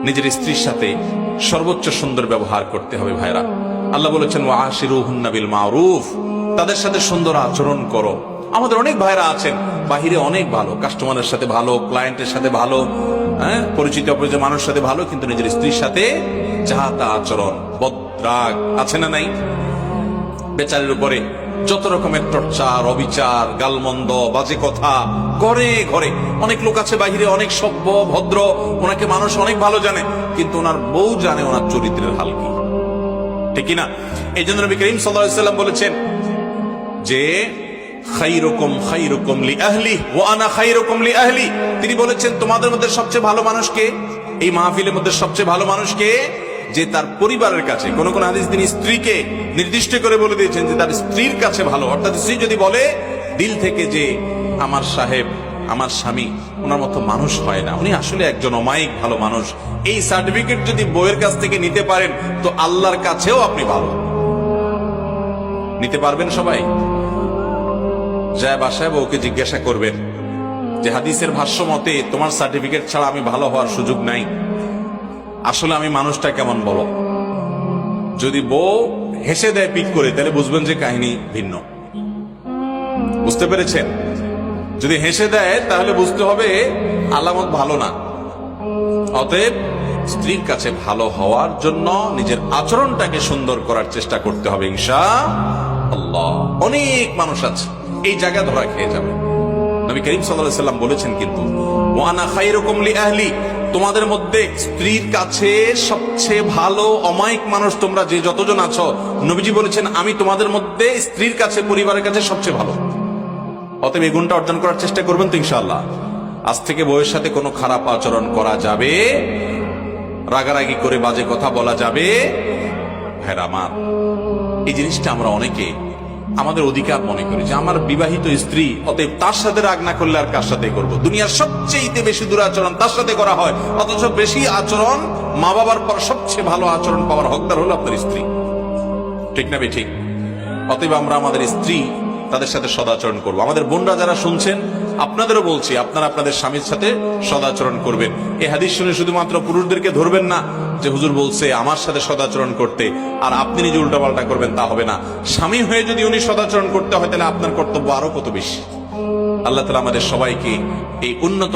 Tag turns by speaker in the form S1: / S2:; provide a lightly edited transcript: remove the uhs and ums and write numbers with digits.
S1: নিজের স্ত্রীর সাথে সর্বোচ্চ সুন্দর ব্যবহার করতে হবে ভাইরা। আল্লাহ বলেছেন ওয়াশিরুহুন্না বিল মারুফ, তাদের সাথে সুন্দর আচরণ করো। আমাদের অনেক ভাইরা আছেন বাহিরে অনেক ভালো, কাস্টমারের সাথে ভালো, ক্লায়েন্টের সাথে ভালো, পরিচিত অপরিচিত মানুষের সাথে ভালো, কিন্তু নিজের স্ত্রীর সাথে যাহা তা আচরণ, বদরাগ আছে না নাই? বেচারের উপরে যত রকমের টর্চার, অবিচার, গালমন্দ, বাজে কথা ঘরে ঘরে। অনেক লোক আছে বাহিরে অনেক সভ্য ভদ্র, ওনাকে মানুষ অনেক ভালো জানে, কিন্তু ওনার বউ জানে ওনার চরিত্রের হাল কি, ঠিক কিনা? এই জন্য নবী করিম সাল্লাল্লাহু আলাইহি ওয়াসাল্লাম বলেছেন যে খায়রুকুম খায়রুকুম লিআহলি ওয়া আনা খায়রুকুম লিআহলি। তিনি বলেছেন তোমাদের মধ্যে সবচেয়ে ভালো মানুষ কে? এই মাহফিলের মধ্যে সবচেয়ে ভালো মানুষ কে? যে তার পরিবারের কাছে, কোন কোন হাদিস তিনি স্ত্রীকে নির্দিষ্ট করে বলে দিয়েছেন যে তার স্ত্রীর কাছে ভালো। অর্থাৎ স্ত্রী যদি বলে দিল থেকে যে আমার সাহেব, আমার স্বামী ওনার মতো মানুষ হয় না, উনি আসলে একজন অমায়িক ভালো মানুষ, এই সার্টিফিকেট যদি বউয়ের কাছ থেকে নিতে পারেন তো আল্লাহর কাছেও আপনি ভালো। নিতে পারবেন সবাই? যায় বাসায় বউকে জিজ্ঞাসা করবেন যে হাদিসের ভাষ্য মতে তোমার সার্টিফিকেট ছাড়া আমি ভালো হওয়ার সুযোগ নাই, আসলে আমি মানুষটা কেমন বলো। যদি বউ হেসে দেয় পিক করে, তাহলে বুঝবেন যে কাহিনী ভিন্ন। বুঝতে পেরেছেন? যদি হেসে দেয় তাহলে বুঝতে হবে আলামত ভালো না। অতএব স্ত্রীর কাছে ভালো হওয়ার জন্য নিজের আচরণটাকে সুন্দর করার চেষ্টা করতে হবে ইনশাআল্লাহ। অনেক মানুষ আছে এই জায়গা ধরা খেয়ে যাবে। নবী করিম সাল্লাল্লাহু আলাইহি ওয়াসাল্লাম বলেছেন কিন্তু ওয়া আনা খায়রুকুম লিআহলি, তোমাদের মধ্যে স্ত্রীর কাছে সবচেয়ে ভালো অমায়িক মানুষ তোমরা যে যতজন আছো, নবীজি বলেছেন আমি তোমাদের মধ্যে স্ত্রীর কাছে, পরিবারের কাছে সবচেয়ে ভালো। অতএব এই গুণটা অর্জন করার চেষ্টা করবেন তো ইনশাআল্লাহ। আজ থেকে বউয়ের সাথে কোনো খারাপ আচরণ করা যাবে, রাগারাগি করে বাজে কথা বলা যাবে ভাইরা আমার। এই জিনিসটা আমরা অনেকে আমাদের অধিকার মনে করি যে আমার বিবাহিত স্ত্রী, অতএব তার সাথে রাগ না করলে আর কার সাথে করবো। দুনিয়ার সবচেয়ে বেশি দুরাচরণ তার সাথে করা হয়, অথচ বেশি আচরণ মা বাবার পর সবচেয়ে ভালো আচরণ পাওয়ার হকদার হলো আপনার স্ত্রী, ঠিক না ঠিক? অতএব আমরা আমাদের স্ত্রী তাদের সাথে সদাচরণ করবো। আমাদের বোনরা যারা শুনছেন আপনাদেরও বলছি, আপনারা আপনাদের স্বামীর সাথে সদাচরণ করবেন। এই হাদিস শুনে শুধুমাত্র পুরুষদেরকে ধরবেন না যে হুজুর বলছে আমার সাথে সদাচরণ করতে, আর আপনি নিজে উল্টাপাল্টা করবেন, তা হবে না। স্বামী হয়ে যদি উনি সদাচরণ করতে হয় তাহলে আপনার কর্তব্য আরো কত বেশি। আল্লাহ তাআলা আমাদের সবাইকে এই উন্নত